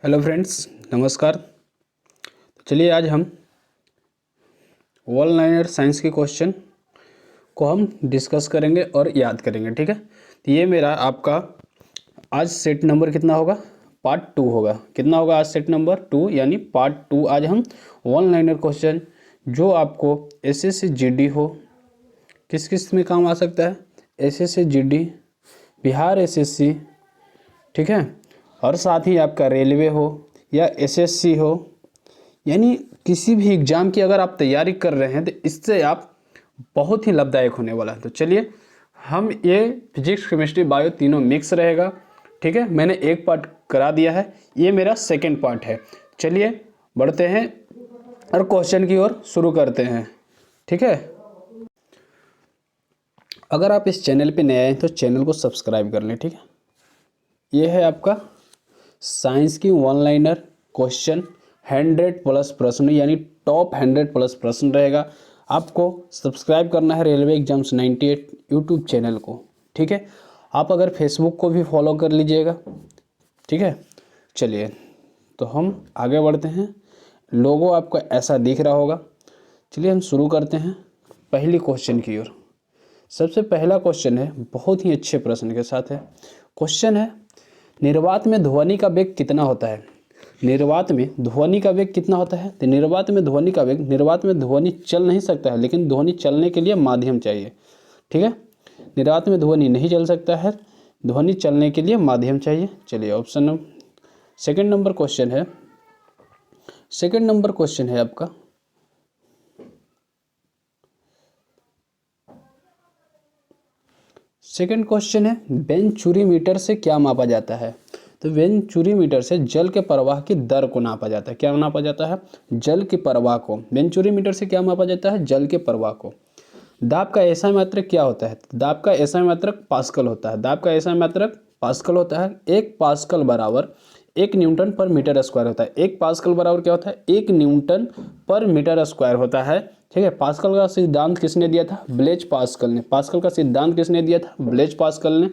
Hello friends, नमस्कार। तो चलिए आज हम वन लाइनर साइंस के क्वेश्चन को हम डिस्कस करेंगे और याद करेंगे। ठीक है, तो ये मेरा आपका आज सेट नंबर कितना होगा? पार्ट 2 होगा। कितना होगा आज? सेट नंबर 2 यानी पार्ट 2। आज हम वन लाइनर क्वेश्चन जो आपको एसएससी जीडी हो, किस किस में काम आ सकता है? एसएससी जीडी, बिहार एसएससी, ठीक है, और साथ ही आपका रेलवे हो या एसएससी हो, यानी किसी भी एग्ज़ाम की अगर आप तैयारी कर रहे हैं तो इससे आप बहुत ही लाभदायक होने वाला है। तो चलिए हम ये फिजिक्स केमिस्ट्री बायो तीनों मिक्स रहेगा। ठीक है, मैंने एक पार्ट करा दिया है, ये मेरा सेकंड पार्ट है। चलिए बढ़ते हैं और क्वेश्चन की ओर शुरू करते हैं। ठीक है, अगर आप इस चैनल पे नए आए हैं तो चैनल को सब्सक्राइब कर लें। ठीक है, ये है आपका साइंस की वन लाइनर क्वेश्चन, 100+ प्रश्न यानी टॉप 100+ प्रश्न रहेगा। आपको सब्सक्राइब करना है रेलवे एग्जाम्स 98 यूट्यूब चैनल को। ठीक है, आप अगर फेसबुक को भी फॉलो कर लीजिएगा। ठीक है, चलिए तो हम आगे बढ़ते हैं। लोगो आपको ऐसा दिख रहा होगा। चलिए हम शुरू करते हैं पहली क्वेश्चन की ओर। सबसे पहला क्वेश्चन है, बहुत ही अच्छे प्रश्न के साथ है। क्वेश्चन है, निर्वात में ध्वनि का वेग कितना होता है? निर्वात में ध्वनि का वेग कितना होता है? तो निर्वात में ध्वनि का वेग, निर्वात में ध्वनि चल नहीं सकता है, लेकिन ध्वनि चलने के लिए माध्यम चाहिए। ठीक है, निर्वात में ध्वनि नहीं चल सकता है, ध्वनि चलने के लिए माध्यम चाहिए। चलिए option number second number question है। सेकंड नंबर क्वेश्चन है आपका, सेकंड क्वेश्चन है, वेंचुरी मीटर से क्या मापा जाता है? तो वेंचुरी मीटर से जल के प्रवाह की दर को नापा जाता है। क्या नापा जाता है? जल के प्रवाह को। वेंचुरी मीटर से क्या मापा जाता है? जल के प्रवाह को। दाब का एसआई मात्रक क्या होता है? दाब का एसआई मात्रक पास्कल होता है। दाब का एसआई मात्रक पास्कल होता है। 1 पास्कल बराबर 1 न्यूटन पर मीटर स्क्वायर होता है। 1 पास्कल बराबर क्या होता है? 1 न्यूटन पर मीटर स्क्वायर होता है। ठीक है, पास्कल का सिद्धांत किसने दिया था? ब्लेज पास्कल ने। पास्कल का सिद्धांत किसने दिया था? ब्लेज पास्कल ने।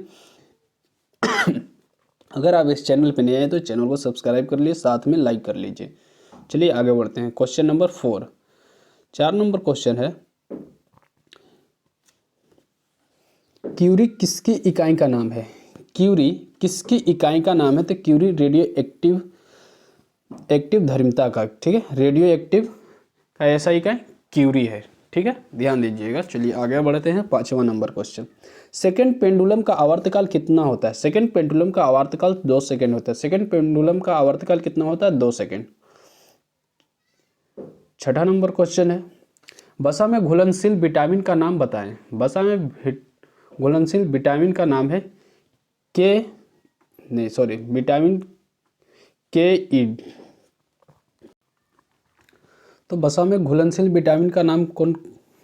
अगर आप इस चैनल पर नए आए तो चैनल को सब्सक्राइब कर लीजिए, साथ में लाइक कर लीजिए। चलिए आगे बढ़ते हैं। क्वेश्चन नंबर 4, 4 नंबर क्वेश्चन है, क्यूरी किसकी इकाई का नाम है? क्यूरी किसकी इकाई का नाम है? तो क्यूरी रेडियो एक्टिव धर्मिता का। ठीक है, रेडियो एक्टिव का ऐसा इकाई क्यूरी है। ठीक है, ध्यान दीजिएगा। चलिए आगे बढ़ते हैं। 5वां नंबर क्वेश्चन, सेकंड पेंडुलम का आवर्तकाल कितना होता है? सेकंड पेंडुलम का आवर्तकाल 2 सेकंड होता है। सेकंड पेंडुलम का आवर्तकाल कितना होता है? 2 सेकंड। 6ठा नंबर क्वेश्चन है, वसा में घुलनशील विटामिन का नाम बताएं। वसा में घुलनशील विटामिन का नाम है विटामिन के ई। तो वसा में घुलनशील विटामिन का नाम कौन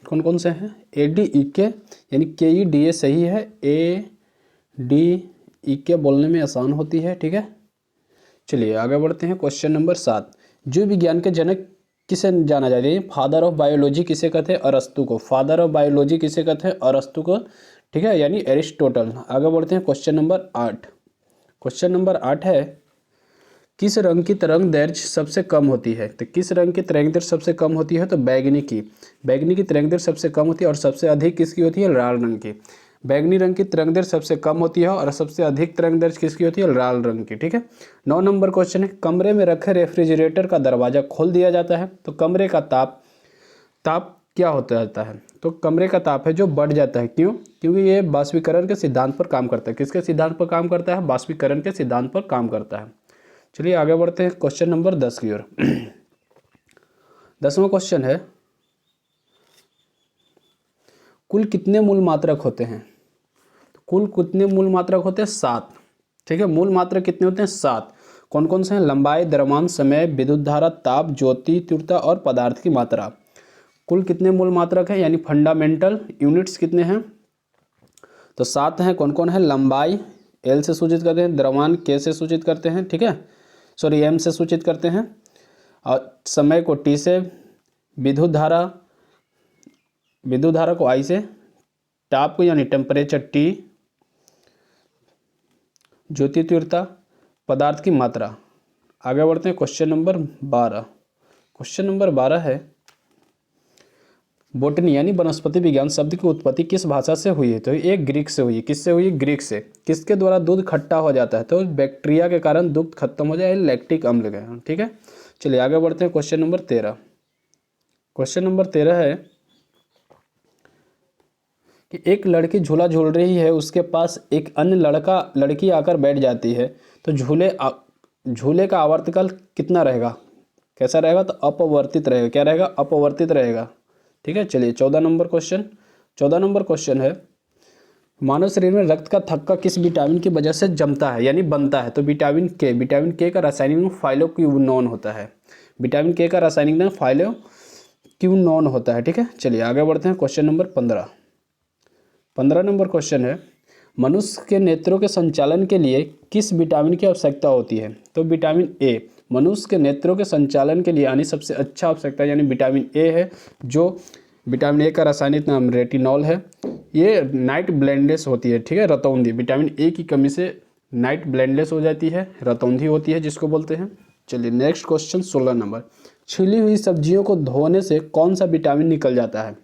कौन से हैं? ए डी ई के, यानी के ई डी ए सही है। ए डी ई के बोलने में आसान होती है। ठीक है, चलिए आगे बढ़ते हैं। क्वेश्चन नंबर 7, जीव विज्ञान के जनक किसे जाना जाता है? फादर ऑफ बायोलॉजी किसे कहते हैं? अरस्तु को। फादर ऑफ बायोलॉजी किसे कहते हैं? अरस्तु को। ठीक है, यानी एरिस्टोटल। आगे बढ़ते हैं। क्वेश्चन नंबर 8, क्वेश्चन नंबर 8 है, किस रंग की तरंग दैर्घ्य सबसे कम होती है? तो किस रंग की तरंग दैर्घ्य सबसे कम होती है? तो बैगनी की। बैगनी की तरंग दैर्घ्य सबसे कम होती है और सबसे अधिक किसकी होती है? लाल रंग की। बैगनी रंग की तरंग दैर्घ्य सबसे कम होती है और सबसे अधिक तरंग दैर्घ्य किसकी होती है? लाल रंग की। ठीक है, 9 नंबर क्वेश्चन है, कमरे में रखे रेफ्रिजरेटर का दरवाजा खोल दिया जाता है तो कमरे का ताप क्या होता जाता है? तो कमरे का ताप है जो बढ़ जाता है। क्यों? क्योंकि ये बाष्पीकरण के सिद्धांत पर काम करता है। किसके सिद्धांत पर काम करता है? बाष्पीकरण के सिद्धांत पर काम करता है। चलिए आगे बढ़ते हैं क्वेश्चन नंबर 10 की ओर। 10वां क्वेश्चन है, कुल कितने मूल मात्रक होते हैं? कुल कितने मूल मात्रक होते हैं? 7। ठीक है, मूल मात्रक कितने होते हैं? 7। कौन कौन से हैं? लंबाई, द्रव्यमान, समय, विद्युत धारा, ताप, ज्योति तीव्रता और पदार्थ की मात्रा। कुल कितने मूल मात्रक हैं, यानी फंडामेंटल यूनिट्स कितने हैं? तो 7 हैं। कौन कौन है? लंबाई एल से सूचित करते हैं, द्रव्यमान के से सूचित करते हैं, ठीक है, सॉरी एम से सूचित करते हैं, और समय को टी से, विद्युत धारा को आई से, ताप को यानी टेम्परेचर टी, ज्योति तीव्रता, पदार्थ की मात्रा आगे बढ़ते हैं क्वेश्चन नंबर 12। क्वेश्चन नंबर 12 है बोटनी यानी वनस्पति विज्ञान शब्द की उत्पत्ति किस भाषा से हुई है? तो ये ग्रीक से हुई है। किससे हुई? ग्रीक से। किसके द्वारा दूध खट्टा हो जाता है? तो बैक्टीरिया के कारण दूध खत्म हो जाए, लैक्टिक अम्ल के कारण। ठीक है, चलिए आगे बढ़ते हैं क्वेश्चन नंबर 13। क्वेश्चन नंबर 13 है कि एक लड़की झूला झूल रही है, उसके पास एक अन्य लड़की आकर बैठ जाती है, तो झूले का आवर्तकाल कितना रहेगा? कैसा रहेगा? तो अपवर्तित रहेगा। क्या रहेगा? अपवर्तित रहेगा। ठीक है, चलिए 14 नंबर क्वेश्चन। 14 नंबर क्वेश्चन है मानव शरीर में रक्त का थक्का किस विटामिन की वजह से जमता है यानी बनता है? तो विटामिन के। विटामिन के का रासायनिक नाम फाइलोक्विनोन होता है। विटामिन के का रासायनिक नाम फाइलोक्विनोन होता है। ठीक है, चलिए आगे बढ़ते हैं क्वेश्चन नंबर 15। 15 नंबर क्वेश्चन है मनुष्य के नेत्रों के संचालन के लिए किस विटामिन की आवश्यकता होती है? तो विटामिन ए। मनुष्य के नेत्रों के संचालन के लिए यानी सबसे अच्छा आवश्यकता यानी विटामिन ए है, जो विटामिन ए का रासायनिक नाम रेटिनॉल है। ये नाइट ब्लाइंडनेस होती है। ठीक है, रतौंधी। विटामिन ए की कमी से नाइट ब्लाइंडनेस हो जाती है, रतौंधी होती है जिसको बोलते हैं। चलिए नेक्स्ट क्वेश्चन 16 नंबर। छिली हुई सब्जियों को धोने से कौन सा विटामिन निकल जाता है?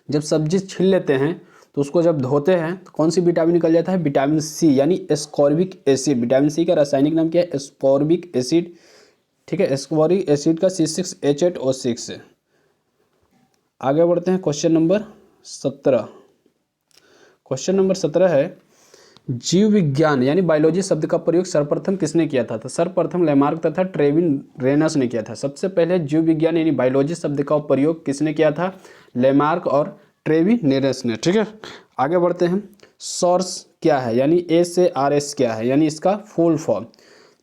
जब सब्जी छील लेते हैं तो उसको जब धोते हैं तो कौन सी विटामिन निकल जाता है? विटामिन सी यानी एस्कॉर्बिक एसिड। विटामिन सी का रासायनिक नाम क्या है? Ascorbic acid. ठीक है, एस्कॉर्बिक एसिड का C6H8O6 है। आगे बढ़ते हैं क्वेश्चन नंबर 17। क्वेश्चन नंबर 17 है जीव विज्ञान यानी बायोलॉजी शब्द का प्रयोग सर्वप्रथम किसने किया था? तो सर्वप्रथम लेमार्क तथा ट्रेविन रेनस ने किया था। सबसे पहले जीव विज्ञान यानी बायोलॉजी शब्द का प्रयोग किसने किया था? लेमार्क और ट्रेविनेरस ने। ठीक है, आगे बढ़ते हैं। सॉर्स क्या है यानी SARS क्या है यानी इसका फुल फॉर्म?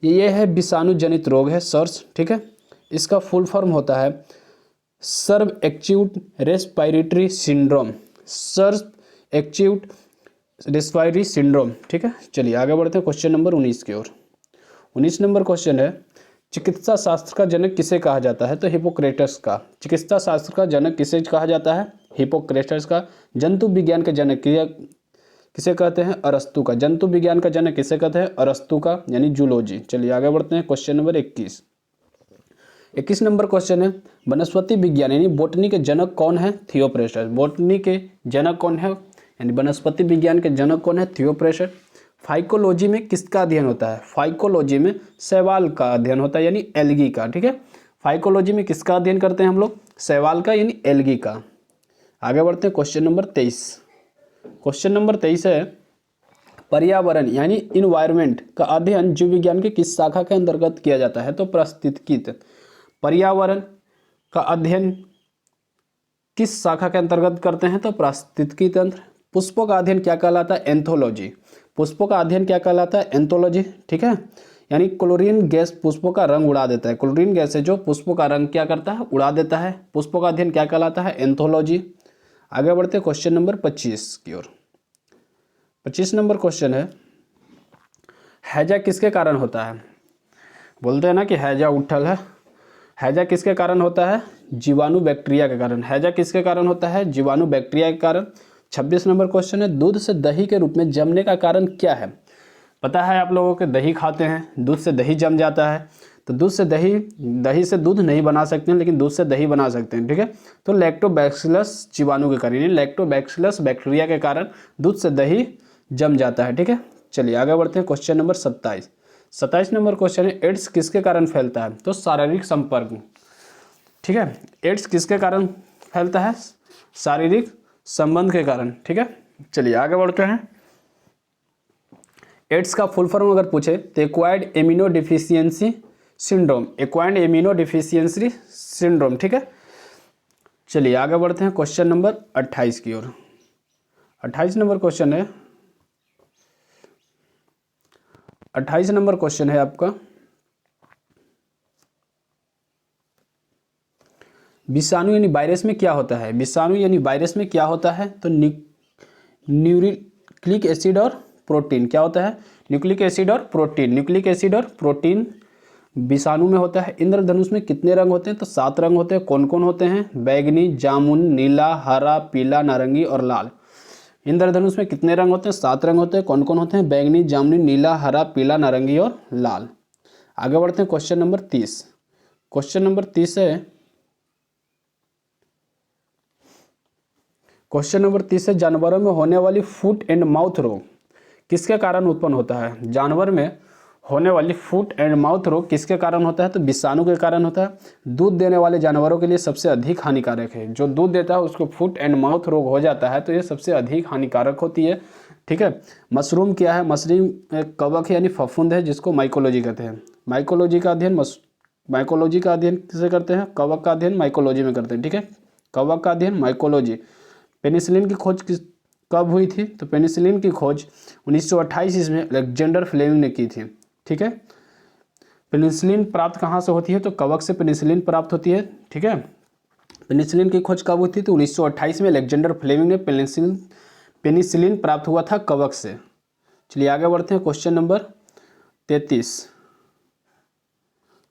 ये है विषाणु जनित रोग है सॉर्स। ठीक है, इसका फुल फॉर्म होता है सर्व एक्यूट रेस्पिरेटरी सिंड्रोम। सर्व एक्यूट रेस्पिरेटरी सिंड्रोम। ठीक है, चलिए आगे बढ़ते हैं क्वेश्चन नंबर 19 की ओर। 19 नंबर क्वेश्चन है चिकित्सा शास्त्र का जनक किसे कहा जाता है? तो हिपोक्रेटस का। चिकित्सा शास्त्र का जनक किसे कहा जाता है? हिपोक्रेटस का। जंतु विज्ञान के जनक किसे कहते हैं? अरस्तु का। जंतु विज्ञान का जनक किसे कहते हैं? अरस्तु का यानी जूलॉजी। चलिए आगे बढ़ते हैं क्वेश्चन नंबर 21। 21 नंबर क्वेश्चन है वनस्पति विज्ञान यानी बोटनी के जनक कौन है? थियोप्रेस्टस। बोटनी के जनक कौन है यानी वनस्पति विज्ञान के जनक कौन है? थियोप्रेस्टस। फाइकोलॉजी में किसका अध्ययन होता है? फाइकोलॉजी में शैवाल का अध्ययन होता है यानी एल्गी का। ठीक है, फाइकोलॉजी में किसका अध्ययन करते हैं हम लोग? शैवाल का यानी एल्गी का। आगे बढ़ते हैं क्वेश्चन नंबर 23। क्वेश्चन नंबर 23 है पर्यावरण यानी इन्वायरमेंट का अध्ययन जीव विज्ञान की किस शाखा के अंतर्गत किया जाता है? तो पारिस्थितिकी। पर्यावरण का अध्ययन किस शाखा के अंतर्गत करते हैं? तो पारिस्थितिकी तंत्र। पुष्पों का अध्ययन क्या कहलाता है? एंथोलॉजी। पुष्पों का अध्ययन क्या कहलाता है? एंथोलॉजी। ठीक है, यानी क्लोरीन गैस पुष्पों का रंग उड़ा देता है। क्लोरीन गैस है जो पुष्पों का रंग क्या करता है? उड़ा देता है। पुष्पों का अध्ययन क्या कहलाता है? एंथोलॉजी। आगे बढ़ते क्वेश्चन नंबर 25 की ओर। 25 नंबर क्वेश्चन है हैजा किसके कारण होता है? बोलते हैं ना कि हैजा उठल है। हैजा किसके कारण होता है? जीवाणु बैक्टीरिया के कारण। हैजा किसके कारण होता है? जीवाणु बैक्टीरिया के कारण। 26 नंबर क्वेश्चन है दूध से दही के रूप में जमने का कारण क्या है? पता है आप लोगों के दही खाते हैं, दूध से दही जम जाता है। तो दूध से दही से दूध नहीं बना सकते हैं, लेकिन दूध से दही बना सकते हैं। ठीक है, तो लैक्टोबैसिलस जीवाणु के कारण यानी लैक्टोबैसिलस बैक्टीरिया के कारण दूध से दही जम जाता है। ठीक है, चलिए आगे बढ़ते हैं क्वेश्चन नंबर 27। 27 नंबर क्वेश्चन है एड्स किसके कारण फैलता है? तो शारीरिक संपर्क। ठीक है, एड्स किसके कारण फैलता है? शारीरिक संबंध के कारण। ठीक है, चलिए आगे बढ़ते हैं। एड्स का फुल फॉर्म अगर पूछे तो acquired amino deficiency syndrome. Acquired amino deficiency syndrome. ठीक है, चलिए आगे बढ़ते हैं क्वेश्चन नंबर 28 की ओर। 28 नंबर क्वेश्चन है 28 नंबर क्वेश्चन है आपका विषाणु यानी वायरस में क्या होता है? विषाणु यानी वायरस में क्या होता है? तो न्यूक्लिक एसिड और प्रोटीन। क्या होता है? न्यूक्लिक एसिड और प्रोटीन। न्यूक्लिक एसिड और प्रोटीन विषाणु में होता है। इंद्रधनुष में कितने रंग होते हैं? तो 7 रंग होते हैं। कौन कौन होते हैं? बैगनी, जामुन, नीला, हरा, पीला, नारंगी और लाल। इंद्रधनुष में कितने रंग होते हैं? 7 रंग होते हैं। कौन कौन होते हैं? बैगनी, जामुनी, नीला, हरा, पीला, नारंगी और लाल। आगे बढ़ते हैं क्वेश्चन नंबर 30। क्वेश्चन नंबर 30 है, क्वेश्चन नंबर 30 है, जानवरों में होने वाली फुट एंड माउथ रोग किसके कारण उत्पन्न होता है? जानवर में होने वाली फुट एंड माउथ रोग किसके कारण होता है? तो विषाणु के कारण होता है। दूध देने वाले जानवरों के लिए सबसे अधिक हानिकारक है। जो दूध देता है उसको फुट एंड माउथ रोग हो जाता है, तो ये सबसे अधिक हानिकारक होती है। ठीक है। मशरूम क्या है? मशरूम एक कवक है यानी फफूंद है, जिसको माइकोलॉजी कहते हैं। माइकोलॉजी का अध्ययन माइकोलॉजी का अध्ययन किसे करते हैं? कवक का अध्ययन माइकोलॉजी में करते हैं। ठीक है, कवक का अध्ययन माइकोलॉजी। पेनिसिलिन की खोज कब हुई थी? तो पेनिसिलिन की खोज 1928 ईस्वी में अलेक्जेंडर फ्लेमिंग ने की थी। ठीक है। पेनिसिलिन प्राप्त कहाँ से होती है? तो कवक से पेनिसिलिन प्राप्त होती है। ठीक है। पेनिसिलिन की खोज कब हुई थी? तो 1928 में अलेक्जेंडर फ्लेमिंग ने पेनिसिलिन प्राप्त हुआ था कवक से। चलिए आगे बढ़ते हैं क्वेश्चन नंबर 33।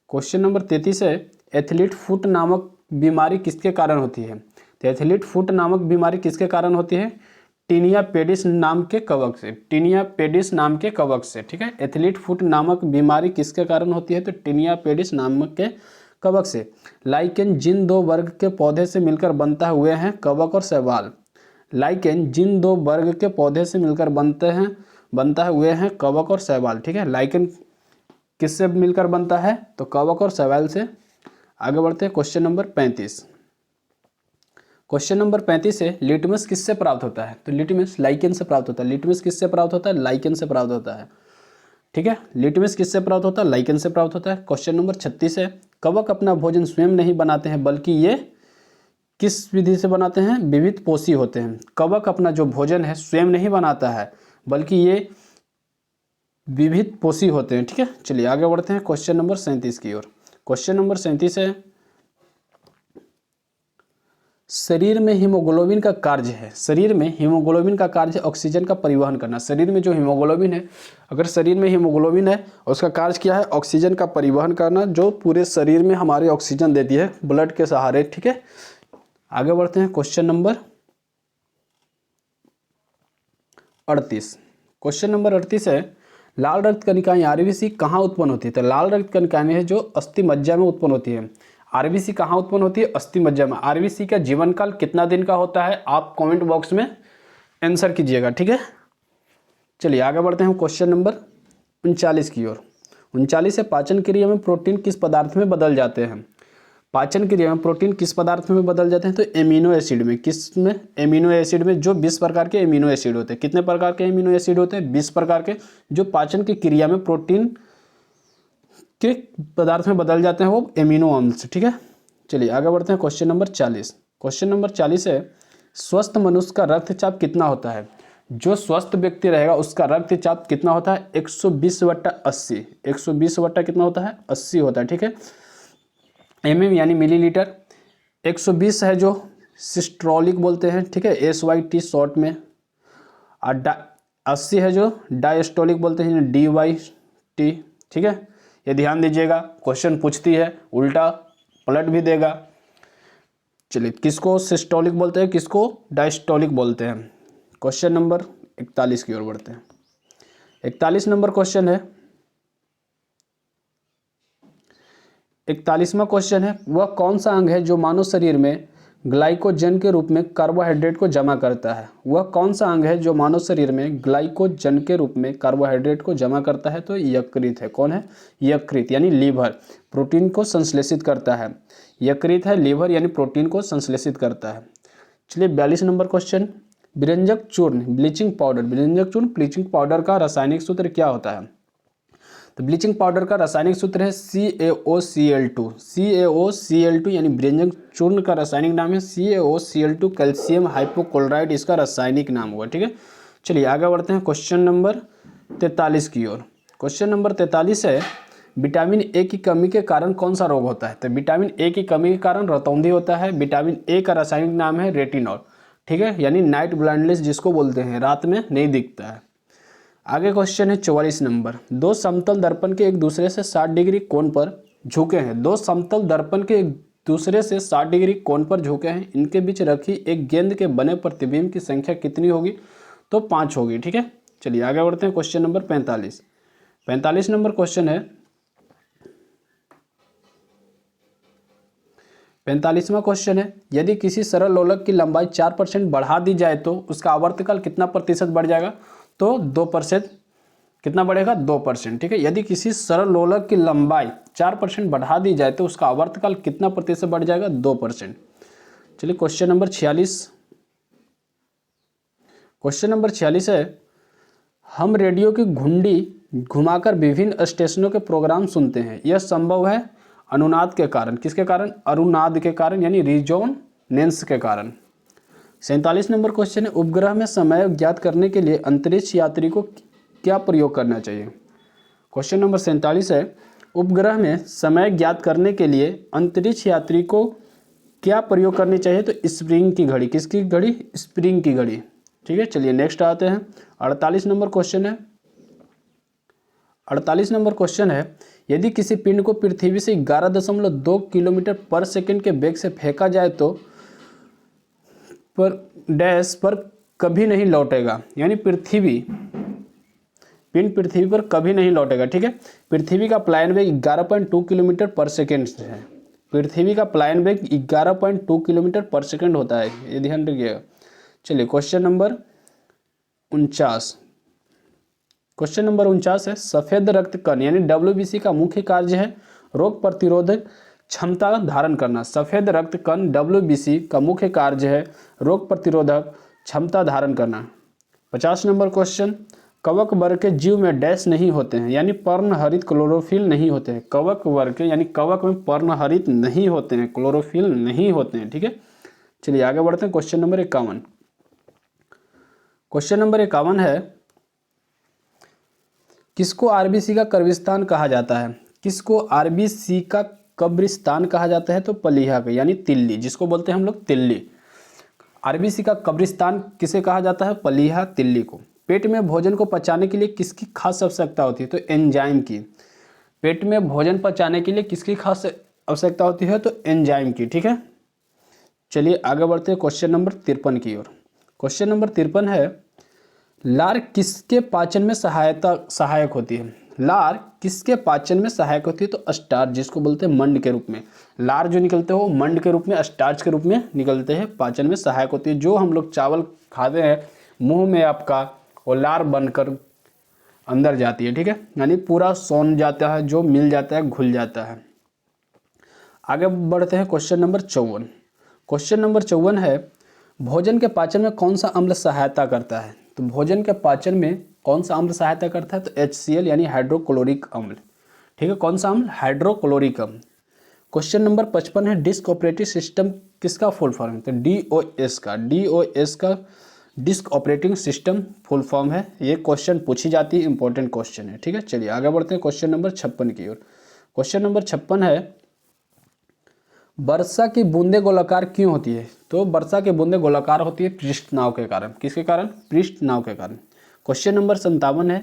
क्वेश्चन नंबर 33 है, एथलीट फुट नामक बीमारी किसके कारण होती है? तो एथलीट फुट नामक बीमारी किसके कारण होती है? टीनिया पेडिस नाम के कवक से। टीनिया पेडिस नाम के कवक से। ठीक है। एथलीट फुट नामक बीमारी किसके कारण होती है? तो टीनिया पेडिस नामक के कवक से। लाइकेन जिन दो वर्ग के पौधे से मिलकर बनता हुए हैं? कवक और शैवाल। लाइकेन जिन दो वर्ग के पौधे से मिलकर बनता हुए हैं? कवक और शैवाल। ठीक है। लाइकेन किससे मिलकर बनता है? तो कवक और शैवाल से। आगे बढ़ते हैं क्वेश्चन नंबर 35। क्वेश्चन नंबर 35 है, लिटमस किससे प्राप्त होता है? तो लिटमस लाइकेन से प्राप्त होता है। लिटमस किससे प्राप्त होता है? लाइकेन से प्राप्त होता है। ठीक है। लिटमस किससे प्राप्त होता है? लाइकेन से प्राप्त होता है। क्वेश्चन नंबर 36 है, कवक अपना भोजन स्वयं नहीं बनाते हैं, बल्कि ये किस विधि से बनाते हैं? विविध पोषी होते हैं। कवक अपना जो भोजन है स्वयं नहीं बनाता है, बल्कि ये विविध पोषी होते हैं। ठीक है। चलिए आगे बढ़ते हैं क्वेश्चन नंबर 37 की ओर। क्वेश्चन नंबर 37 है, शरीर में हीमोग्लोबिन का कार्य है। शरीर में हीमोग्लोबिन का कार्य है ऑक्सीजन का परिवहन करना। शरीर में जो हीमोग्लोबिन है, अगर शरीर में हीमोग्लोबिन है, उसका कार्य क्या है? ऑक्सीजन का परिवहन करना, जो पूरे शरीर में हमारे ऑक्सीजन देती है ब्लड के सहारे। ठीक है। आगे बढ़ते हैं क्वेश्चन नंबर 38। क्वेश्चन नंबर 38 है, लाल रक्त कणिकाएं आरबीसी कहाँ उत्पन्न होती है? तो लाल रक्त कणिकाएं है जो अस्थि मज्जा में उत्पन्न होती है। आरबीसी कहाँ उत्पन्न होती है? अस्थि मज्जा में। आरबीसी का जीवन काल कितना दिन का होता है? आप कमेंट बॉक्स में आंसर कीजिएगा। ठीक है। चलिए आगे बढ़ते हैं क्वेश्चन नंबर 39 की ओर। 39 है, पाचन क्रिया में प्रोटीन किस पदार्थ में बदल जाते हैं? पाचन क्रिया में प्रोटीन किस पदार्थ में बदल जाते हैं? तो एमिनो एसिड में। किस में? एमिनो एसिड में, जो 20 प्रकार के एमिनो एसिड होते हैं। कितने प्रकार के एमिनो एसिड होते हैं? 20 प्रकार के, जो पाचन की क्रिया में प्रोटीन के पदार्थ में बदल जाते हैं, वो एमिनो अम्ल। ठीक है। चलिए आगे बढ़ते हैं क्वेश्चन नंबर 40। क्वेश्चन नंबर 40 है, स्वस्थ मनुष्य का रक्तचाप कितना होता है? जो स्वस्थ व्यक्ति रहेगा उसका रक्तचाप कितना होता है? 120/80। 120 बट्टा कितना होता है? 80 होता है। ठीक है। mm यानी मिलीलीटर। 120 है जो सिस्टोलिक बोलते हैं। ठीक है, SYT शॉर्ट में। और 80 है जो डायस्टोलिक बोलते हैं, DYT। ठीक है, ये ध्यान दीजिएगा, क्वेश्चन पूछती है, उल्टा पलट भी देगा। चलिए, किसको सिस्टोलिक बोलते हैं, किसको डायस्टोलिक बोलते हैं? क्वेश्चन नंबर 41 की ओर बढ़ते हैं। 41 नंबर क्वेश्चन है, 41वां क्वेश्चन है, वह कौन सा अंग है जो मानव शरीर में ग्लाइकोजन के रूप में कार्बोहाइड्रेट को जमा करता है? वह कौन सा अंग है जो मानव शरीर में ग्लाइकोजन के रूप में कार्बोहाइड्रेट को जमा करता है? तो यकृत है। कौन है? यकृत यानी लीवर, प्रोटीन को संश्लेषित करता है। यकृत है, लीवर यानी प्रोटीन को संश्लेषित करता है। चलिए 42 नंबर क्वेश्चन, व्यंजक चूर्ण ब्लीचिंग पाउडर, व्यंजक चूर्ण ब्लीचिंग पाउडर का रासायनिक सूत्र क्या होता है? तो ब्लीचिंग पाउडर का रासायनिक सूत्र है CaOCl2। CaOCl2 यानी व्यंजक चूर्ण का रासायनिक नाम है CaOCl2, कैल्शियम हाइपोक्लोराइड इसका रासायनिक नाम हुआ। ठीक है, चलिए आगे बढ़ते हैं क्वेश्चन नंबर 43 की ओर। क्वेश्चन नंबर 43 है, विटामिन ए की कमी के कारण कौन सा रोग होता है? तो विटामिन ए की कमी के कारण रतौंधी होता है। विटामिन ए का रासायनिक नाम है रेटिनॉल। ठीक है, यानी नाइट ब्लाइंडनेस जिसको बोलते हैं, रात में नहीं दिखता है। आगे क्वेश्चन है 44 नंबर, दो समतल दर्पण के एक दूसरे से 60 डिग्री कोण पर झुके हैं। दो समतल दर्पण के एक दूसरे से 60 डिग्री कोण पर झुके हैं, इनके बीच रखी एक गेंद के बने प्रतिबिंब की संख्या कितनी होगी? तो 5 होगी। ठीक है, चलिए आगे बढ़ते हैं क्वेश्चन नंबर 45। 45 नंबर क्वेश्चन है, 45वां क्वेश्चन है, यदि किसी सरल लोलक की लंबाई 4% बढ़ा दी जाए तो उसका आवर्तकाल कितना प्रतिशत बढ़ जाएगा? तो 2%। कितना बढ़ेगा? 2%। ठीक है, यदि किसी सरल लोलक की लंबाई 4% बढ़ा दी जाए तो उसका आवर्तकाल कितना प्रतिशत बढ़ जाएगा? 2%। चलिए क्वेश्चन नंबर 46। क्वेश्चन नंबर 46 है, हम रेडियो की घुंडी घुमाकर विभिन्न स्टेशनों के प्रोग्राम सुनते हैं। यह संभव है अनुनाद के कारण। किसके कारण? अनुनाद के कारण, यानी रिजोनेंस के कारण। 47 नंबर क्वेश्चन है, उपग्रह में समय ज्ञात करने के लिए अंतरिक्ष यात्री को क्या प्रयोग करना चाहिए? क्वेश्चन नंबर 47 है, उपग्रह में समय ज्ञात करने के लिए अंतरिक्ष यात्री को क्या प्रयोग करनी चाहिए? तो स्प्रिंग की घड़ी। किसकी घड़ी? स्प्रिंग की घड़ी। ठीक है, चलिए नेक्स्ट आते हैं। 48 नंबर क्वेश्चन है। 48 नंबर क्वेश्चन है, यदि किसी पिंड को पृथ्वी से 11.2 किलोमीटर पर सेकंड के वेग से फेंका जाए तो पर डैश पर कभी नहीं लौटेगा, यानी पिंड पृथ्वी पर कभी नहीं लौटेगा। ठीक है, पृथ्वी का प्लायन वेग 11.2 किलोमीटर पर सेकंड है। पृथ्वी का प्लायन वेग 11.2 किलोमीटर पर सेकंड होता है, ये ध्यान रखिएगा। चलिए क्वेश्चन नंबर 49। क्वेश्चन नंबर 49 है, सफेद रक्त कण यानी WBC का मुख्य कार्य है रोग प्रतिरोधक क्षमता धारण करना। सफेद रक्त कण WBC का मुख्य कार्य है रोग प्रतिरोधक क्षमता धारण करना। 50 नंबर क्वेश्चन, कवक वर्ग के जीव में डैश नहीं होते हैं, यानी पर्णहरित क्लोरोफिल नहीं होते हैं। कवक वर्ग के यानी कवक में पर्णहरित नहीं होते हैं, क्लोरोफिल नहीं होते हैं। ठीक है, चलिए आगे बढ़ते हैं। Question number 51। क्वेश्चन नंबर 51 है, किसको RBC का कब्रिस्तान कहा जाता है? किसको RBC का कब्रिस्तान कहा जाता है? तो पलीहा का, यानी तिल्ली, जिसको बोलते हैं हम लोग तिल्ली। RBC का कब्रिस्तान किसे कहा जाता है? पलीहा, तिल्ली को। पेट में भोजन को पचाने के लिए किसकी खास आवश्यकता होती है? तो एंजाइम की। पेट में भोजन पचाने के लिए किसकी खास आवश्यकता होती है? तो एंजाइम की। ठीक है, चलिए आगे बढ़ते हैं क्वेश्चन नंबर 53 की ओर। क्वेश्चन नंबर 53 है, लार किसके पाचन में सहायक होती है? लार किसके पाचन में सहायक होती है? तो स्टार्च, जिसको बोलते हैं मंड के रूप में। लार जो निकलते हो मंड के रूप में, स्टार्च के रूप में निकलते हैं, पाचन में सहायक होती है। जो हम लोग चावल खाते हैं मुंह में आपका वो लार बनकर अंदर जाती है। ठीक है, यानी पूरा सौन जाता है, जो मिल जाता है, घुल जाता है। आगे बढ़ते हैं क्वेश्चन नंबर 54। क्वेश्चन नंबर 54 है, भोजन के पाचन में कौन सा अम्ल सहायता करता है? तो भोजन के पाचन में कौन सा अम्ल सहायता करता है? तो HCl यानी हाइड्रोक्लोरिक अम्ल। ठीक है, कौन सा अम्ल? हाइड्रोक्लोरिक अम्ल। क्वेश्चन नंबर 55 है, डिस्क ऑपरेटिंग सिस्टम किसका फुल फॉर्म है? तो DOS का। DOS का disk operating system full form है। ये क्वेश्चन पूछी जाती है, इंपॉर्टेंट क्वेश्चन है। ठीक है, चलिए आगे बढ़ते हैं क्वेश्चन नंबर 56 की ओर। क्वेश्चन नंबर 56 है, वर्षा की बूंदें गोलाकार क्यों होती है? तो वर्षा की बूंदें गोलाकार होती है पृष्ठ नाव के कारण। किसके कारण? पृष्ठ नाव के कारण। क्वेश्चन नंबर 57 है,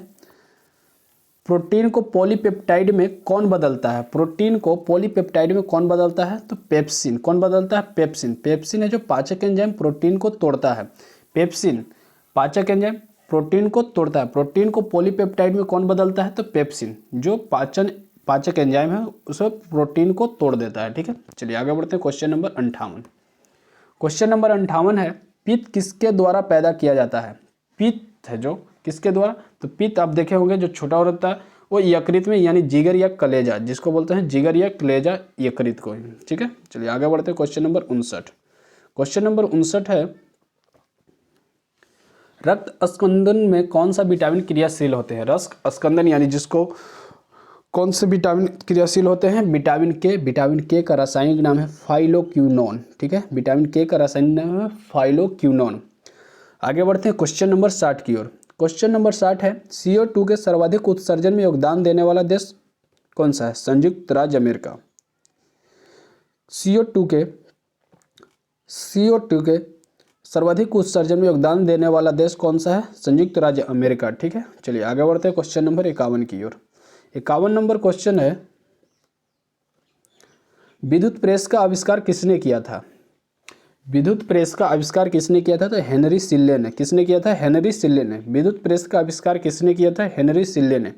प्रोटीन को पॉलीपेप्टाइड में कौन बदलता है? प्रोटीन को पॉलीपेप्टाइड में कौन बदलता है? तो पेप्सिन। कौन बदलता है? पेप्सिन। पेप्सिन है जो पाचक एंजाइम प्रोटीन को तोड़ता है। पेप्सिन पाचक एंजाइम प्रोटीन को तोड़ता है। प्रोटीन को पॉलीपेप्टाइड में कौन बदलता है? तो पेप्सिन, जो पाचक एंजाइम है उसे प्रोटीन को तोड़ देता है। ठीक है, चलिए आगे बढ़ते हैं क्वेश्चन नंबर 58। क्वेश्चन नंबर 58 है, पित्त किसके द्वारा पैदा किया जाता है? पित्त है जो किसके द्वारा? तो पित्त आप देखे होंगे जो छोटा होता है वो यकृत में, यानी जिगर या कलेजा, जिसको बोलते हैं जिगर या कलेजा यकृत को। ठीक है, चलिए आगे बढ़ते हैं क्वेश्चन नंबर 59। क्वेश्चन नंबर 59 है, रक्त स्कंदन में कौन सा विटामिन क्रियाशील होते हैं? रक्त स्कंदन यानी जिसको कौन से विटामिन क्रियाशील होते हैं? विटामिन के। विटामिन के का रासायनिक नाम है फाइलोक्विनोन। ठीक है, विटामिन के का रासायनिक नाम है फाइलोक्विनोन। आगे बढ़ते हैं क्वेश्चन नंबर 60 की ओर। क्वेश्चन नंबर 60 है, CO2 के सर्वाधिक उत्सर्जन में योगदान देने वाला देश कौन सा है? संयुक्त राज्य अमेरिका। CO2 के सर्वाधिक उत्सर्जन में योगदान देने वाला देश कौन सा है? संयुक्त राज्य अमेरिका। ठीक है, चलिए आगे बढ़ते हैं क्वेश्चन नंबर 51 की ओर। 51 नंबर क्वेश्चन है, विद्युत प्रेस का आविष्कार किसने किया था? विद्युत प्रेस का आविष्कार किसने किया था? तो हेनरी सिल्ले ने। किसने किया था? हेनरी सिल्ले ने। विद्युत प्रेस का आविष्कार किसने किया था? हेनरी सिल्ले ने।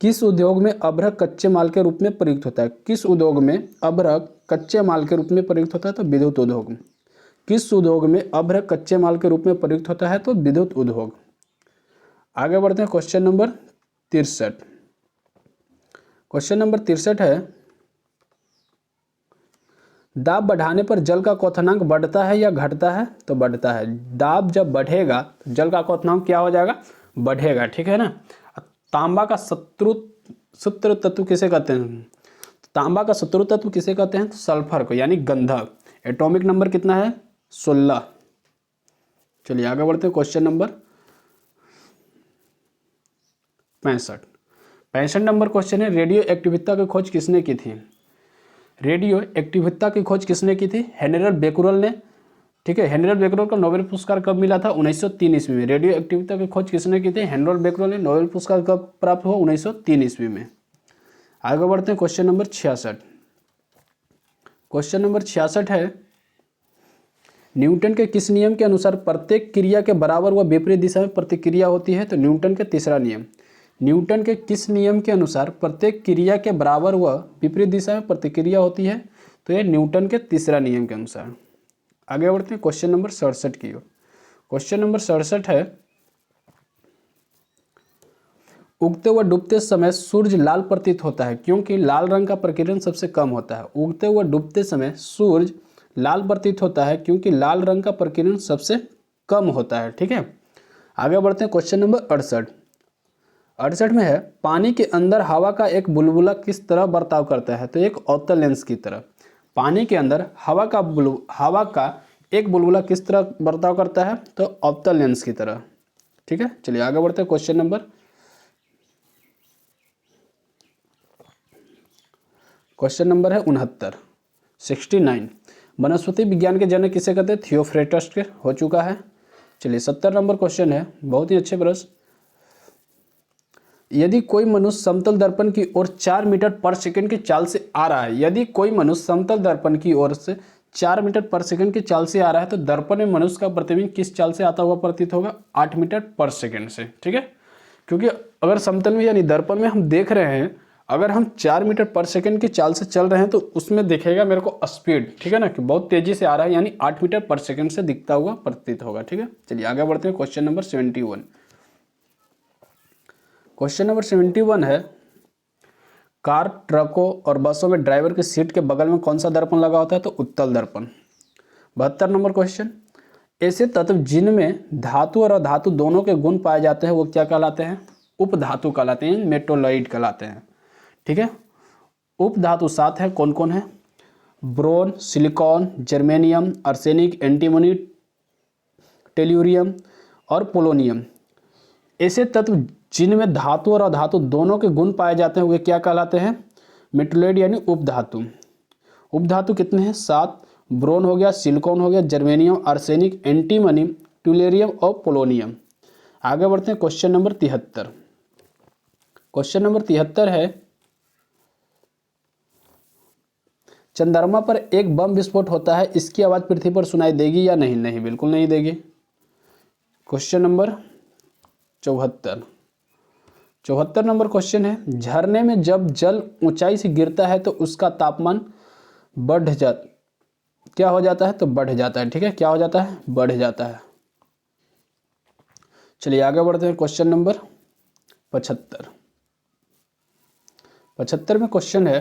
किस उद्योग में अभ्रक कच्चे माल के रूप में प्रयुक्त होता है? किस उद्योग में अभ्रक कच्चे माल के रूप में प्रयुक्त होता है? तो विद्युत उद्योग। किस उद्योग में अभ्रक कच्चे माल के रूप में प्रयुक्त होता है? तो विद्युत उद्योग। आगे बढ़ते हैं क्वेश्चन नंबर 63। क्वेश्चन नंबर 63 है, दाब बढ़ाने पर जल का क्वथनांक बढ़ता है या घटता है? तो बढ़ता है। दाब जब बढ़ेगा तो जल का क्वथनांक क्या हो जाएगा? बढ़ेगा, ठीक है ना। तांबा का शत्रु तत्व किसे कहते हैं? तांबा का शत्रु तत्व किसे कहते हैं? तो सल्फर को, यानी गंधक। एटॉमिक नंबर कितना है? 16। चलिए आगे बढ़ते हैं क्वेश्चन नंबर 65 नंबर क्वेश्चन है, रेडियो एक्टिविटी की खोज किसने की थी? रेडियो एक्टिविटी की खोज किसने की थी? हेनरी बेकुरल ने, ठीक है। हेनरी बेकुरल को नोबेल पुरस्कार कब मिला था? 1903 ईस्वी में। रेडियो एक्टिविटी की खोज किसने की थी? हेनरी बेकुरल ने। नोबेल पुरस्कार कब प्राप्त हुआ? 1903 ईस्वी में। आगे बढ़ते हैं क्वेश्चन नंबर 66। क्वेश्चन नंबर 66 है, न्यूटन के किस नियम के अनुसार प्रत्येक क्रिया के बराबर व विपरीत दिशा में प्रतिक्रिया होती है? तो न्यूटन के तीसरा नियम। न्यूटन के किस नियम के अनुसार प्रत्येक क्रिया के बराबर व विपरीत दिशा में प्रतिक्रिया होती है? तो यह न्यूटन के तीसरा नियम के अनुसार। आगे बढ़ते हैं क्वेश्चन नंबर 67 की ओर। क्वेश्चन नंबर 67 है, उगते व डूबते समय सूर्य लाल प्रतीत होता है क्योंकि लाल रंग का प्रकीर्णन सबसे कम होता है। उगते व डूबते समय सूर्य लाल प्रतीत होता है क्योंकि लाल रंग का प्रकीर्णन सबसे कम होता है, ठीक है। आगे बढ़ते हैं क्वेश्चन नंबर 68 में है, पानी के अंदर हवा का एक बुलबुला किस तरह बर्ताव करता है? तो एक अवतल लेंस की तरह। पानी के अंदर हवा का एक बुलबुला किस तरह बर्ताव करता है? तो अवतल लेंस की तरह, ठीक है। चलिए आगे बढ़ते हैं क्वेश्चन नंबर 69। वनस्पति विज्ञान के जनक किसे कहते हैं? थियोफ्रेस्टस के हो चुका है। चलिए 70 नंबर क्वेश्चन है, बहुत ही अच्छे प्रश्न। यदि कोई मनुष्य समतल दर्पण की ओर 4 मीटर पर सेकंड की चाल से आ रहा है, यदि कोई मनुष्य समतल दर्पण की ओर से 4 मीटर पर सेकंड की चाल से आ रहा है तो दर्पण में मनुष्य का प्रतिबिंब किस चाल से आता हुआ प्रतीत होगा? 8 मीटर पर सेकंड से, ठीक है। क्योंकि अगर समतल में यानी दर्पण में हम देख रहे हैं, अगर हम 4 मीटर पर सेकंड की चाल से चल रहे हैं तो उसमें दिखेगा मेरे को स्पीड, ठीक है ना, कि बहुत तेजी से आ रहा है, यानी 8 मीटर पर सेकंड से दिखता हुआ प्रतीत होगा, ठीक है। चलिए आगे बढ़ते हैं क्वेश्चन नंबर 71। क्वेश्चन नंबर 71 है, कार, ट्रकों और बसों में ड्राइवर की सीट के बगल में कौन सा दर्पण लगा होता है? तो उत्तल दर्पण। 72 नंबर क्वेश्चन, ऐसे तत्व जिनमें धातु और अधातु दोनों के गुण पाए जाते हैं वो क्या कहलाते हैं? उपधातु कहलाते हैं, मेटोलॉइड कहलाते हैं, ठीक है। उपधातु 7 है, कौन कौन है? Boron, silicon, germanium, arsenic, antimony, tellurium और पोलोनियम। ऐसे तत्व जिनमें धातु और अधातु दोनों के गुण पाए जाते हैं वे क्या कहलाते हैं? मेटोलॉइड यानी उपधातु। उपधातु कितने हैं? 7। ब्रोन हो गया, सिलिकॉन हो गया, जर्मेनियम, आर्सेनिक, एंटीमनी, टेल्यूरियम और पोलोनियम। आगे बढ़ते हैं क्वेश्चन नंबर 73। क्वेश्चन नंबर 73 है, चंद्रमा पर एक बम विस्फोट होता है, इसकी आवाज पृथ्वी पर सुनाई देगी या नहीं? नहीं, बिल्कुल नहीं देगी। क्वेश्चन नंबर 74 नंबर क्वेश्चन है, झरने में जब जल ऊंचाई से गिरता है तो उसका तापमान क्या हो जाता है? तो बढ़ जाता है, ठीक है। क्या हो जाता है? बढ़ जाता है। चलिए आगे बढ़ते हैं क्वेश्चन नंबर 75 में क्वेश्चन है,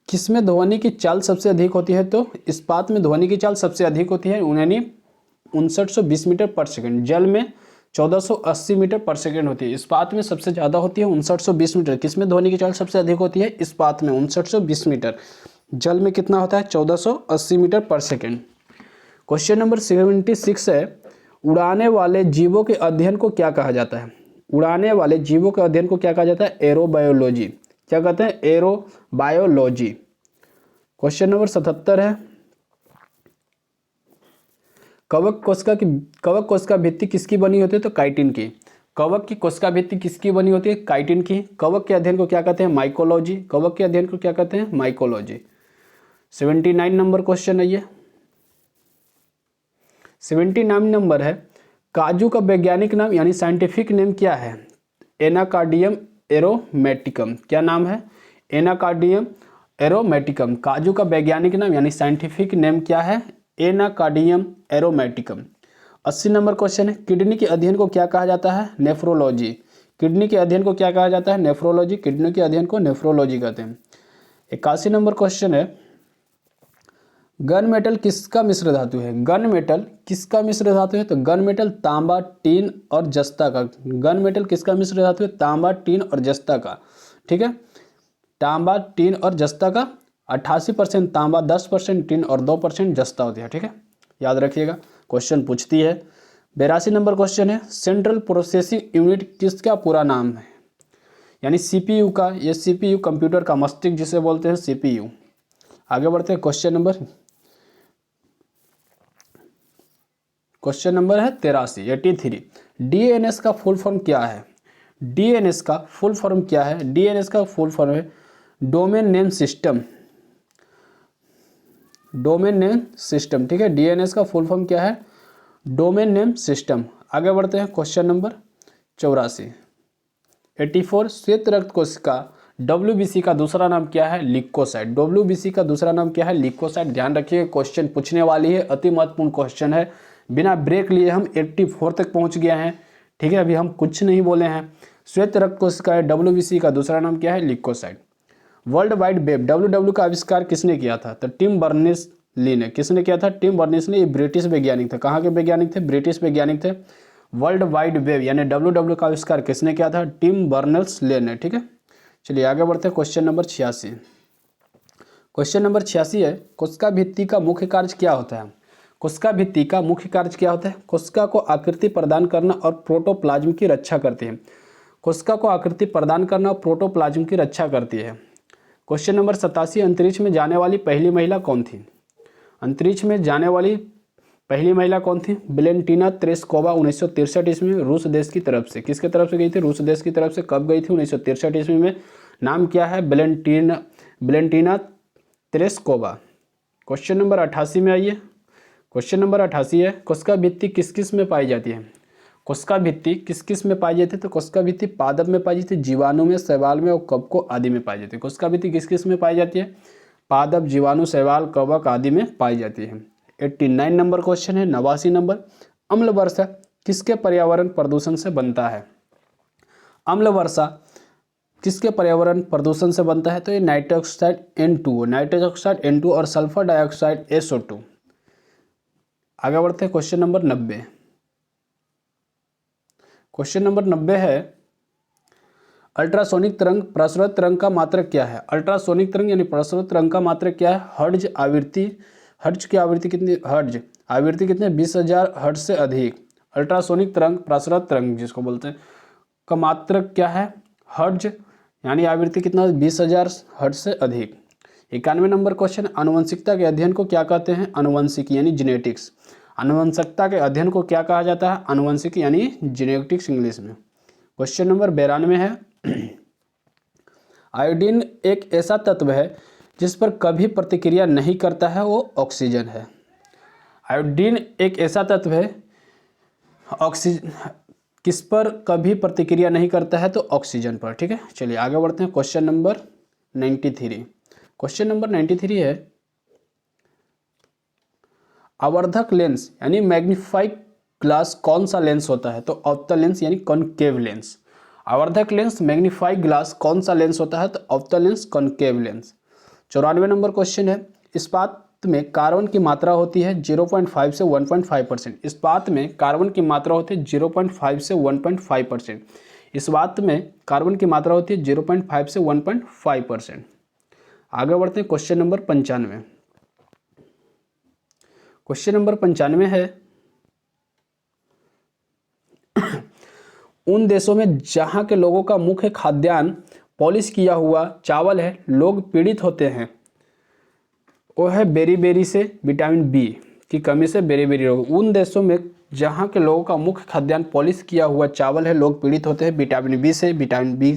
किसमें ध्वनि की चाल सबसे अधिक होती है? तो इस्पात में ध्वनि की चाल सबसे अधिक होती है, यानी 5920 मीटर पर सेकंड। जल में 1480 मीटर पर सेकंड होती है। इस्पात में सबसे ज़्यादा होती है 5920 मीटर। किसमें ध्वनि की चाल सबसे अधिक होती है? इस्पात में 5920 मीटर। जल में कितना होता है? 1480 मीटर पर सेकंड। क्वेश्चन नंबर 76 है, उड़ाने वाले जीवों के अध्ययन को क्या कहा जाता है? उड़ाने वाले जीवों के अध्ययन को क्या कहा जाता है? एरोबायोलॉजी। क्या कहते हैं? एरोबायोलॉजी। क्वेश्चन नंबर 77 है, कवक कोशिका भित्ति किसकी बनी होती है? तो काइटिन की। कवक की कोशिका भित्ति किसकी बनी होती है? काइटिन की। कवक के अध्ययन को क्या कहते हैं? माइकोलॉजी। कवक के अध्ययन को क्या कहते हैं? माइकोलॉजी। 79 नंबर क्वेश्चन है ये। 79 नंबर है, काजू का वैज्ञानिक नाम यानी साइंटिफिक नेम क्या है? एनाकार्डियम एरोमेटिकम। क्या नाम है? एनाकार्डियम एरोमेटिकम। काजू का वैज्ञानिक नाम यानी साइंटिफिक नेम क्या है? एनाकार्डियम एरोमेटिकम। 80 नंबर क्वेश्चन है, किडनी के अध्ययन को क्या कहा जाता है? नेफ्रोलॉजी। किडनी के अध्ययन को क्या कहा जाता है? नेफ्रोलॉजी। किडनी के अध्ययन को नेफ्रोलॉजी कहते हैं। 81 नंबर क्वेश्चन है, गन मेटल किसका मिश्र धातु है? गन मेटल किसका मिश्र धातु है? तो गन मेटल तांबा, टीन और जस्ता का। गन मेटल किसका मिश्र धातु है? तांबा, टीन और जस्ता का। ठीक है, तांबा, टीन और जस्ता का 88% तांबा, 10% टीन और 2% जस्ता होती है। ठीक है, याद रखिएगा, क्वेश्चन पूछती है। 82 नंबर क्वेश्चन है, सेंट्रल प्रोसेसिंग यूनिट किसका पूरा नाम है? यानी सीपीयू का। ये सीपीयू कंप्यूटर का मस्तिष्क जिसे बोलते हैं सीपीयू। आगे बढ़ते हैं, क्वेश्चन नंबर है 83। डीएनएस का फुल फॉर्म क्या है? डीएनएस का फुल फॉर्म क्या है? डीएनएस का फुल फॉर्म है domain name system. Domain name system. ठीक है, डीएनएस का फुल फॉर्म क्या है? Domain name system. आगे बढ़ते हैं, क्वेश्चन नंबर 84। 84, श्वेत रक्त कोशिका डब्ल्यूबीसी का दूसरा नाम क्या है? ल्यूकोसाइट। डब्ल्यूबीसी का दूसरा नाम क्या है? ल्यूकोसाइट। ध्यान रखिए, क्वेश्चन पूछने वाली है, अति महत्वपूर्ण क्वेश्चन है। बिना ब्रेक लिए हम 84 तक पहुंच गए हैं। ठीक है, अभी हम कुछ नहीं बोले हैं। श्वेत रक्त कोशिका है, डब्ल्यूबीसी का दूसरा नाम क्या है? Leucocyte. World wide web W का आविष्कार किसने किया था? तो टिम बर्नर्स ली ने। किसने किया था? टिम बर्नर्स ने। ये ब्रिटिश वैज्ञानिक थे। कहाँ के वैज्ञानिक थे? ब्रिटिश वैज्ञानिक थे। वर्ल्ड वाइड वेब यानी डब्ल्यू का आविष्कार किसने किया था? टिम बर्नर्स ले ने। ठीक है, चलिए आगे बढ़ते हैं, क्वेश्चन नंबर 86। क्वेश्चन नंबर 86 है, कोशिका भित्ति का मुख्य कार्य क्या होता है? कोशिका भित्ति का मुख्य कार्य क्या होता है? कोशिका को आकृति प्रदान करना और प्रोटोप्लाज्म की रक्षा करती है। कोशिका को आकृति प्रदान करना और प्रोटोप्लाज्म की रक्षा करती है। क्वेश्चन नंबर 87, अंतरिक्ष में जाने वाली पहली महिला कौन थी? अंतरिक्ष में जाने वाली पहली महिला कौन थी? Valentina Tereshkova. 1963 ईस्वी में रूस देश की तरफ से। किसके तरफ से गई थी? रूस देश की तरफ से। कब गई थी? 1963 ईस्वी में। नाम क्या है? Valentina Tereshkova. क्वेश्चन नंबर 88 में आइए। क्वेश्चन नंबर 88 है, कोशिका भित्ति किस किस में पाई जाती है? कोशिका भित्ति किस किस में पाई जाती है? तो कोशिका भित्ति पादप में पाई जाती है, जीवाणु में, शैवाल में और कवक आदि में पाई जाती है। कोशिका भित्ति किस किस में पाई जाती है? पादप, जीवाणु, शैवाल, कवक आदि में पाई जाती है। 89 नंबर क्वेश्चन है। 89 नंबर, अम्ल वर्षा किसके पर्यावरण प्रदूषण से बनता है? अम्ल वर्षा किसके पर्यावरण प्रदूषण से बनता है? तो ये nitrous oxide N2, nitrous oxide N2 और सल्फर डाइऑक्साइड SO2। आगे बढ़ते हैं, क्वेश्चन नंबर 90। क्वेश्चन नंबर 90 है, अल्ट्रासोनिक तरंग प्रसरित तरंग का मात्रक क्या है? अल्ट्रासोनिक तरंग यानी प्रसरित तरंग का मात्रक क्या है? हर्ट्ज आवृत्ति। हर्ट्ज की आवृत्ति कितनी? हर्ट्ज आवृत्ति कितने? 20,000 हर्ट्ज से अधिक। अल्ट्रासोनिक तरंग प्रसरित तरंग जिसको बोलते हैं का मात्रक क्या है? हर्ट्ज यानी आवृत्ति कितना? 20,000 हर्ट्ज से अधिक। 91 नंबर क्वेश्चन, आनुवंशिकता के अध्ययन को क्या कहते हैं? आनुवंशिकी यानी जेनेटिक्स। आनुवंशिकता के अध्ययन को क्या कहा जाता है? आनुवंशिकी यानी जेनेटिक्स इंग्लिश में। क्वेश्चन नंबर 92 है, आयोडीन एक ऐसा तत्व है जिस पर कभी प्रतिक्रिया नहीं करता है, वो ऑक्सीजन है। आयोडीन एक ऐसा तत्व है, ऑक्सीजन किस पर कभी प्रतिक्रिया नहीं करता है? तो ऑक्सीजन पर। ठीक है, चलिए आगे बढ़ते हैं, क्वेश्चन नंबर 93। क्वेश्चन नंबर 93 है, आवर्धक लेंस यानी मैग्नीफाइंग ग्लास कौन सा लेंस होता है? तो अवतल लेंस यानी कॉनकेव लेंस। आवर्धक लेंस मैग्नीफाइंग ग्लास कौन सा लेंस होता है? तो अवतल lens concave lens. 94 number question है, इस्पात में कार्बन की मात्रा होती है 0.5 से 1.5%। इस्पात में कार्बन की मात्रा होती है 0.5 से 1.5%। इस्पात में कार्बन की मात्रा होती है 0.5 से 1.5%। आगे बढ़ते हैं, क्वेश्चन नंबर 95। क्वेश्चन नंबर 95 है, उन देशों में जहां के लोगों का मुख्य खाद्यान्न पॉलिश किया हुआ चावल है, लोग पीड़ित होते हैं। वो है बेरी से विटामिन बी की कमी से बेरी रोग। उन देशों में जहां के लोगों का मुख्य खाद्यान्न पॉलिश किया हुआ चावल है, लोग पीड़ित होते हैं विटामिन बी से। विटामिन बी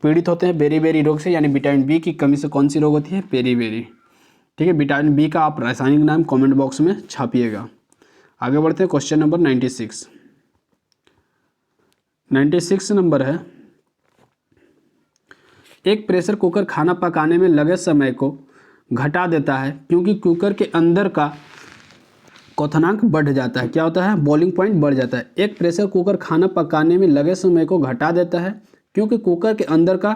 पीड़ित होते हैं बेरी रोग से, यानी विटामिन बी की कमी से कौन सी रोग होती है? बेरी। ठीक है, विटामिन बी का आप रासायनिक नाम कमेंट बॉक्स में छापिएगा। आगे बढ़ते हैं, क्वेश्चन नंबर 96। 96 नंबर है, एक प्रेशर कुकर खाना पकाने में लगे समय को घटा देता है क्योंकि कुकर के अंदर का क्वथनांक बढ़ जाता है। क्या होता है? बॉइलिंग पॉइंट बढ़ जाता है। एक प्रेशर कुकर खाना पकाने में लगे समय को घटा देता है क्योंकि कुकर के अंदर का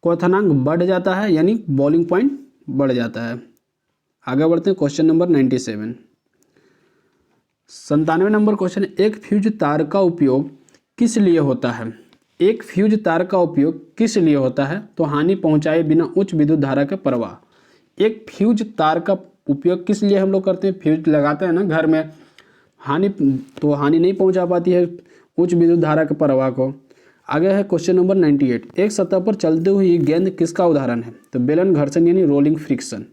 क्वथनांक बढ़ जाता है, यानी बॉइलिंग पॉइंट बढ़ जाता है। आगे बढ़ते हैं क्वेश्चन नंबर 97। 97 नंबर क्वेश्चन है, एक फ्यूज तार का उपयोग किस लिए होता है? एक फ्यूज तार का उपयोग किस लिए होता है? तो हानि पहुंचाए बिना उच्च विद्युत धारा के प्रवाह। एक फ्यूज तार का उपयोग किस लिए हम लोग करते हैं? फ्यूज लगाते हैं ना घर में, हानि नहीं पहुंचा पाती है उच्च विद्युत धारा के प्रवाह को। आगे है क्वेश्चन नंबर 98। एक सतह पर चलती हुई गेंद किसका उदाहरण है? तो बेलन घर्षण यानी रोलिंग फ्रिक्शन।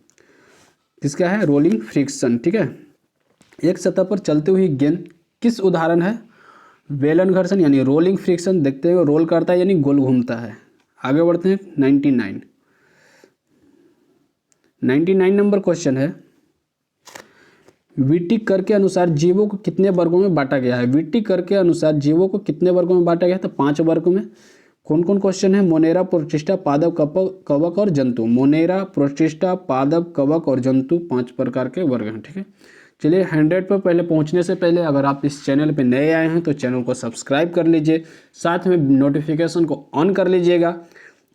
किसका है? Rolling friction. ठीक है, एक सतह पर चलती हुई गेंद किस उदाहरण है? बेलन घर्षण यानी रोलिंग फ्रिक्शन। देखते हुए रोल करता है यानी गोल घूमता है। आगे बढ़ते हैं 99 नंबर क्वेश्चन है, विट्टी कर के अनुसार जीवों को कितने वर्गों में बांटा गया है? विट्टी कर के अनुसार जीवों को कितने वर्गों में बांटा गया है? तो 5 वर्गों में। कौन कौन क्वेश्चन है? मोनेरा, प्रोटिस्टा, पादप, कवक और जंतु। मोनेरा, प्रोटिस्टा, पादप, कवक और जंतु 5 प्रकार के वर्ग हैं। ठीक है, चलिए 100 पर पहले पहुंचने से पहले अगर आप इस चैनल पे नए आए हैं तो चैनल को सब्सक्राइब कर लीजिए, साथ में नोटिफिकेशन को ऑन कर लीजिएगा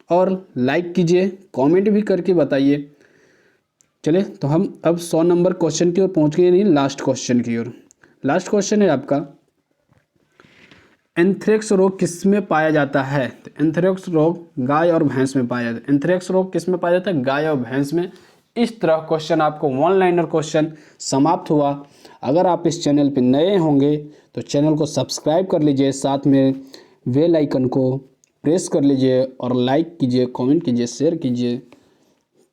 और लाइक कीजिए, कमेंट भी करके बताइए। चलिए तो हम अब 100 नंबर क्वेश्चन की ओर पहुंच गए, नहीं लास्ट क्वेश्चन की ओर। लास्ट क्वेश्चन है आपका, एंथ्रेक्स रोग किस में पाया जाता है? तो एंथ्रेक्स रोग गाय और भैंस में पाया जाता है। एंथ्रेक्स रोग किस में पाया जाता है? गाय और भैंस में। इस तरह क्वेश्चन आपको वन लाइनर क्वेश्चन समाप्त हुआ। अगर आप इस चैनल पर नए होंगे तो चैनल को सब्सक्राइब कर लीजिए, साथ में बेल आइकन को प्रेस कर लीजिए और लाइक कीजिए, कमेंट कीजिए, शेयर कीजिए।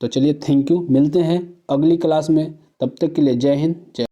तो चलिए थैंक यू, मिलते हैं अगली क्लास में। तब तक के लिए जय हिंद, जय